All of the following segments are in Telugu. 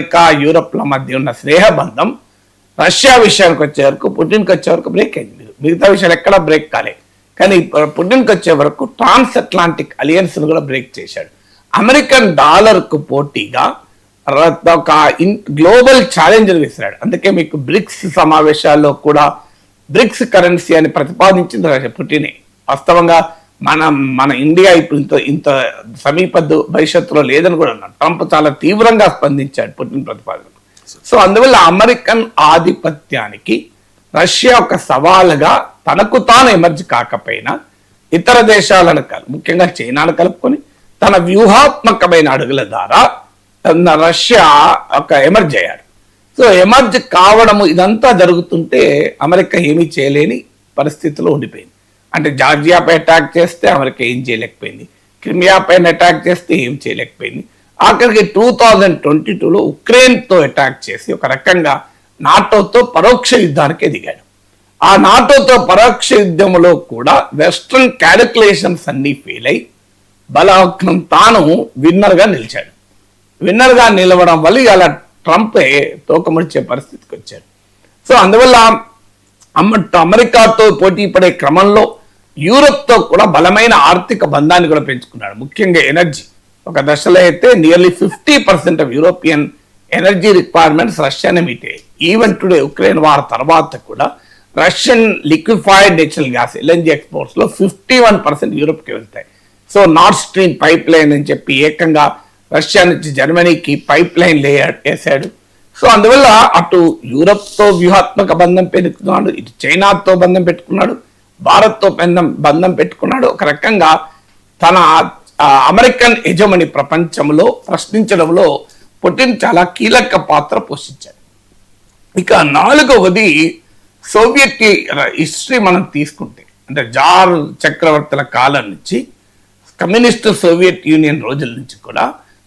అమెరికా యూరప్ల మధ్య ఉన్న స్నేహబంధం రష్యా విషయానికి వచ్చే వరకు పుటిన్కి వచ్చే వరకు బ్రేక్ అయింది. మిగతా విషయాలు ఎక్కడ బ్రేక్ కాలే, కానీ పుటిన్కి వచ్చే వరకు ట్రాన్స్ అట్లాంటిక్ అలియన్స్ కూడా బ్రేక్ చేశాడు. అమెరికన్ డాలర్కు పోటీగా ఒక గ్లోబల్ ఛాలెంజ్ విసిరాడు. అందుకే మీకు బ్రిక్స్ సమావేశాల్లో కూడా బ్రిక్స్ కరెన్సీ అని ప్రతిపాదించింది పుటినే. వాస్తవంగా మన ఇండియా ఇప్పుడు ఇంత సమీప భవిష్యత్తులో లేదని కూడా అన్నాడు. ట్రంప్ చాలా తీవ్రంగా స్పందించాడు పుటిన్ ప్రతిపాదనకు. సో అందువల్ల అమెరికన్ ఆధిపత్యానికి రష్యా ఒక సవాలుగా తనకు తాను ఎమర్జ్ కాకపోయినా ఇతర దేశాలను ముఖ్యంగా చైనాను కలుపుకొని తన వ్యూహాత్మకమైన అడుగుల ద్వారా రష్యా ఒక ఎమర్జ్ అయ్యాడు. సో ఎమర్జ్ కావడము ఇదంతా జరుగుతుంటే అమెరికా ఏమీ చేయలేని పరిస్థితిలో ఉండిపోయింది. అంటే జార్జియాపై అటాక్ చేస్తే అమెరికా ఏం చేయలేకపోయింది, క్రిమియాపైన అటాక్ చేస్తే ఏం చేయలేకపోయింది. ఆఖరికి 2022లో ఉక్రెయిన్తో అటాక్ చేసి ఒక రకంగా నాటోతో పరోక్ష యుద్ధానికి దిగాడు. ఆ నాటోతో పరోక్ష యుద్ధంలో కూడా వెస్ట్రన్ క్యాలిక్యులేషన్స్ అన్ని ఫెయిల్ అయి బలవంతం తాను విన్నర్గా నిలిచాడు. విన్నర్గా నిలవడం వల్ల ఇలా ట్రంపే తోకముడిచే పరిస్థితికి వచ్చాడు. సో అందువల్ల అమెరికాతో పోటీ పడే క్రమంలో యూరప్తో కూడా బలమైన ఆర్థిక బంధాన్ని కూడా పెంచుకున్నాడు. ముఖ్యంగా ఎనర్జీ. ఒక దశలో అయితే nearly 50% of European energy requirements రష్యానే మీట్ అయ్యాయి. ఈవెన్ టుడే ఉక్రెయిన్ వార్ తర్వాత కూడా Russian liquefied natural gas LNG exports లో 51% యూరోప్కి వెళ్తాయి. So North Stream pipeline అని చెప్పి ఏకంగా రష్యా నుంచి జర్మనీకి పైప్ లైన్ వేసాడు. సో అందువల్ల అటు యూరప్తో వ్యూహాత్మక బంధం పెట్టుకున్నాడు, ఇటు చైనాతో బంధం పెట్టుకున్నాడు, భారత్తో బంధం పెట్టుకున్నాడు. ఒక రకంగా తన అమెరికన్ యజమాని ప్రపంచంలో ప్రశ్నించడంలో పుటిన్ చాలా కీలక పాత్ర పోషించాడు. ఇక 4వది సోవియట్ హిస్టరీ మనం తీసుకుంటే, అంటే జార్ చక్రవర్తుల కాలం నుంచి కమ్యూనిస్ట్ సోవియట్ యూనియన్ రోజుల నుంచి కూడా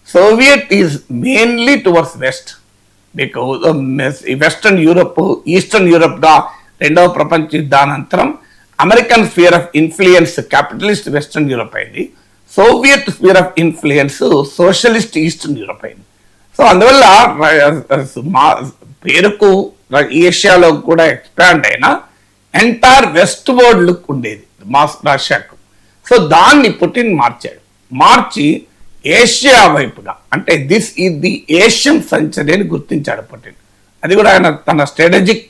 Soviet is mainly towards west. మీకు వెస్టర్న్ యూరప్, ఈస్టర్న్ యూరప్గా రెండవ ప్రపంచ యుద్ధానంతరం American sphere of influence capitalist western Europe అయింది. Soviet sphere of influence socialist eastern Europe అయింది. సో అందువల్ల పేరుకు ఏషియాలో కూడా ఎక్స్పాండ్ అయిన ఎంటైర్ వెస్ట్ వరల్డ్ లుక్ ఉండేది రష్యాకు. సో దాన్ని పుటిన్ మార్చి ఏషియా వైపుగా, అంటే this is the Asian century అని గుర్తించాడు పుటిన్. అది కూడా ఆయన తన స్ట్రాటజిక్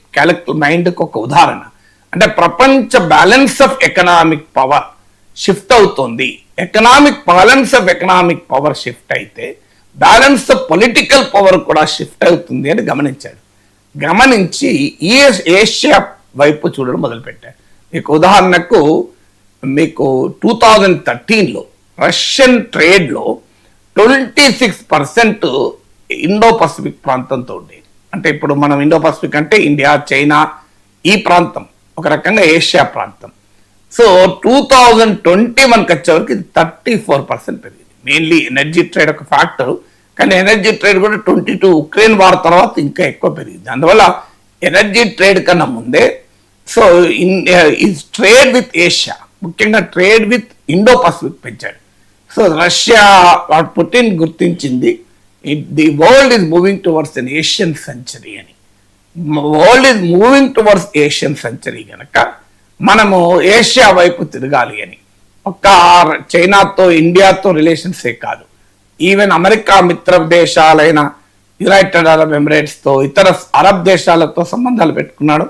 మైండ్కి ఒక ఉదాహరణ. అంటే ప్రపంచ balance of economic power shift అవుతుంది. Balance of economic power shift అయితే బ్యాలెన్స్ ఆఫ్ పొలిటికల్ పవర్ కూడా షిఫ్ట్ అవుతుంది అని గమనించి ఈ ఏషియా వైపు చూడడం మొదలుపెట్టాడు. మీకు ఉదాహరణకు మీకు 2013లో రష్యన్ ట్రేడ్లో 26% ఇండో పసిఫిక్ ప్రాంతంతో ఉండేది. అంటే ఇప్పుడు మనం ఇండో పసిఫిక్ అంటే ఇండియా, చైనా, ఈ ప్రాంతం ఒక రకంగా ఏషియా ప్రాంతం. సో 2021కి వచ్చేవరకు ఇది 34% పెరిగింది. మెయిన్లీ ఎనర్జీ ట్రేడ్ ఒక ఫ్యాక్టర్, కానీ ఎనర్జీ ట్రేడ్ కూడా 22 ఉక్రెయిన్ వార్ తర్వాత ఇంకా ఎక్కువ పెరిగింది. అందువల్ల ఎనర్జీ ట్రేడ్ కన్నా ముందే సో ట్రేడ్ విత్ ఏషియా, ముఖ్యంగా ట్రేడ్ విత్ ఇండో పసిఫిక్ పెంచాడు. సో రష్యా పుటిన్ గుర్తించింది the world is moving towards an Asian century అని. World is moving towards Asian century కనుక మనము ఏషియా వైపు తిరగాలి అని. ఒక్క చైనాతో, ఇండియాతో రిలేషన్సే కాదు, ఈవెన్ అమెరికా మిత్ర దేశాలైన యునైటెడ్ అరబ్ ఎమిరేట్స్తో, ఇతర అరబ్ దేశాలతో సంబంధాలు పెట్టుకున్నాడు.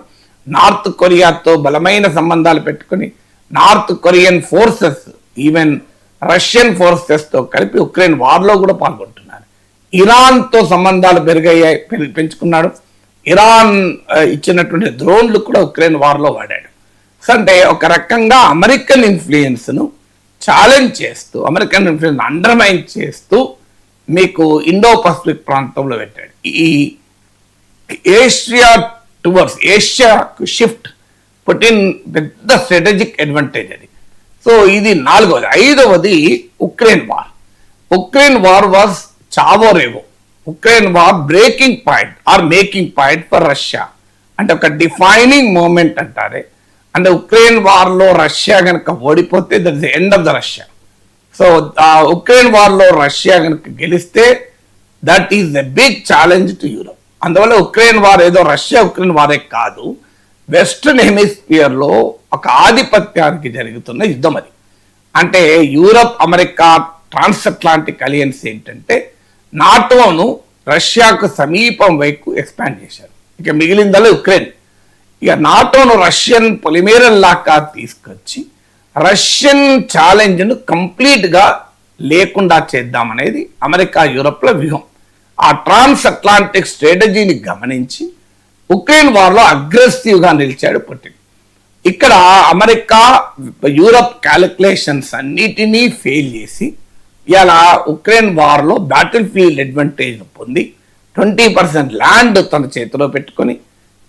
నార్త్ కొరియాతో బలమైన సంబంధాలు పెట్టుకుని north Korean forces, even Russian ఫోర్సెస్తో కలిపి ఉక్రెయిన్ వార్లో కూడా పాల్గొంటున్నారు. ఇరాన్తో సంబంధాలు పెంచుకున్నాడు. ఇరాన్ ఇచ్చినటువంటి డ్రోన్లు కూడా ఉక్రెయిన్ వార్లో వాడాడు. సో అంటే ఒక రకంగా అమెరికన్ ఇన్ఫ్లుయెన్స్ను ఛాలెంజ్ చేస్తూ, అమెరికన్ ఇన్ఫ్లుయెన్స్ అండర్మైన్ చేస్తూ మీకు ఇండో పసిఫిక్ ప్రాంతంలో పెట్టాడు. ఈ ఏషియాకు షిఫ్ట్ పుటిన్ పెద్ద స్ట్రాటజిక్ అడ్వాంటేజ్ అది. సో ఇది 4వది. 5వది Ukraine war. Ukraine war was చావోరేవో. Ukraine war breaking point or making point for Russia. అంటే ఒక డిఫైనింగ్ మూమెంట్ అంటారే. అంటే ఉక్రెయిన్ వార్లో రష్యా కనుక ఓడిపోతే that is the end of the Russia. So Ukraine వార్లో రష్యా కనుక గెలిస్తే that is the big challenge to Europe. అందువల్ల ఉక్రెయిన్ వార్ ఏదో రష్యా ఉక్రెయిన్ వారే కాదు, వెస్టర్న్ హెమిస్ఫియర్ లో ఒక ఆధిపత్యానికి జరుగుతున్న యుద్ధం అది. అంటే యూరప్ అమెరికా ట్రాన్స్ అట్లాంటిక్ అలియన్స్ ఏంటంటే నాటోను రష్యాకు సమీపం వైపు ఎక్స్పాండ్ చేశారు. ఇక మిగిలిందల్లా ఉక్రెయిన్. ఇక నాటోను రష్యన్ పొలిమేరల్ లాగా తీసుకొచ్చి రష్యన్ ఛాలెంజ్ను కంప్లీట్గా లేకుండా చేద్దామనేది అమెరికా యూరప్ల వ్యూహం. ఆ ట్రాన్స్ అట్లాంటిక్ స్ట్రాటజీని గమనించి ఉక్రెయిన్ వార్లో అగ్రెసివ్గా నిలిచాడు పుటిన్. ఇక్కడ అమెరికా యూరప్ క్యాలిక్యులేషన్స్ అన్నిటినీ ఫెయిల్ చేసి ఇలా ఉక్రెయిన్ వార్లో బ్యాటిల్ ఫీల్డ్ అడ్వాంటేజ్ పొంది 20% ల్యాండ్ తన చేతిలో పెట్టుకొని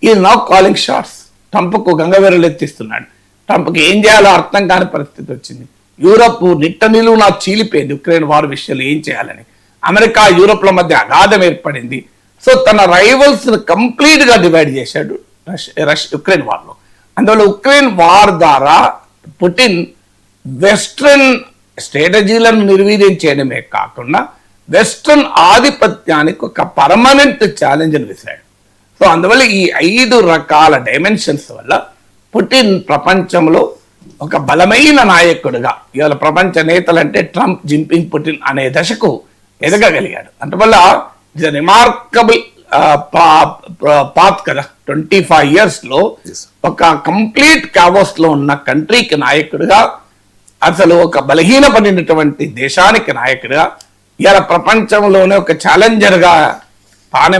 ఈ నౌ కాలింగ్ షాట్స్. ట్రంప్కు గంగవీరలు ఎత్తిస్తున్నాడు. ట్రంప్కి ఏం చేయాలో అర్థం కాని పరిస్థితి వచ్చింది. యూరప్ నిట్ట నిలువునా చీలిపోయింది ఉక్రెయిన్ వార్ విషయంలో ఏం చేయాలని. అమెరికా యూరప్ల మధ్య అగాధం ఏర్పడింది. సో తన రైవల్స్ ని కంప్లీట్ గా డివైడ్ చేశాడు ఉక్రెయిన్ వార్లో. అందువల్ల ఉక్రెయిన్ వార్ ద్వారా పుటిన్ వెస్ట్రన్ స్ట్రాటజీలను నిర్వీర్యం చేయడమే కాకుండా వెస్ట్రన్ ఆధిపత్యానికి ఒక పర్మనెంట్ ఛాలెంజ్ని విసిరాడు. సో అందువల్ల ఈ 5 రకాల డైమెన్షన్స్ వల్ల పుటిన్ ప్రపంచంలో ఒక బలమైన నాయకుడుగా ఇవాళ ప్రపంచ నేతలు అంటే ట్రంప్, జిన్పింగ్, పుటిన్ అనే దశకు ఎదగగలిగాడు. అందువల్ల ఇట్స్ రిమార్కబుల్ పాత్ కదా. 25 years లో ఒక కంప్లీట్ కావోస్ లో ఉన్న కంట్రీకి నాయకుడిగా, అసలు ఒక బలహీనపడినటువంటి దేశానికి నాయకుడిగా, ఇవాళ ప్రపంచంలోనే ఒక ఛాలెంజర్గా తానే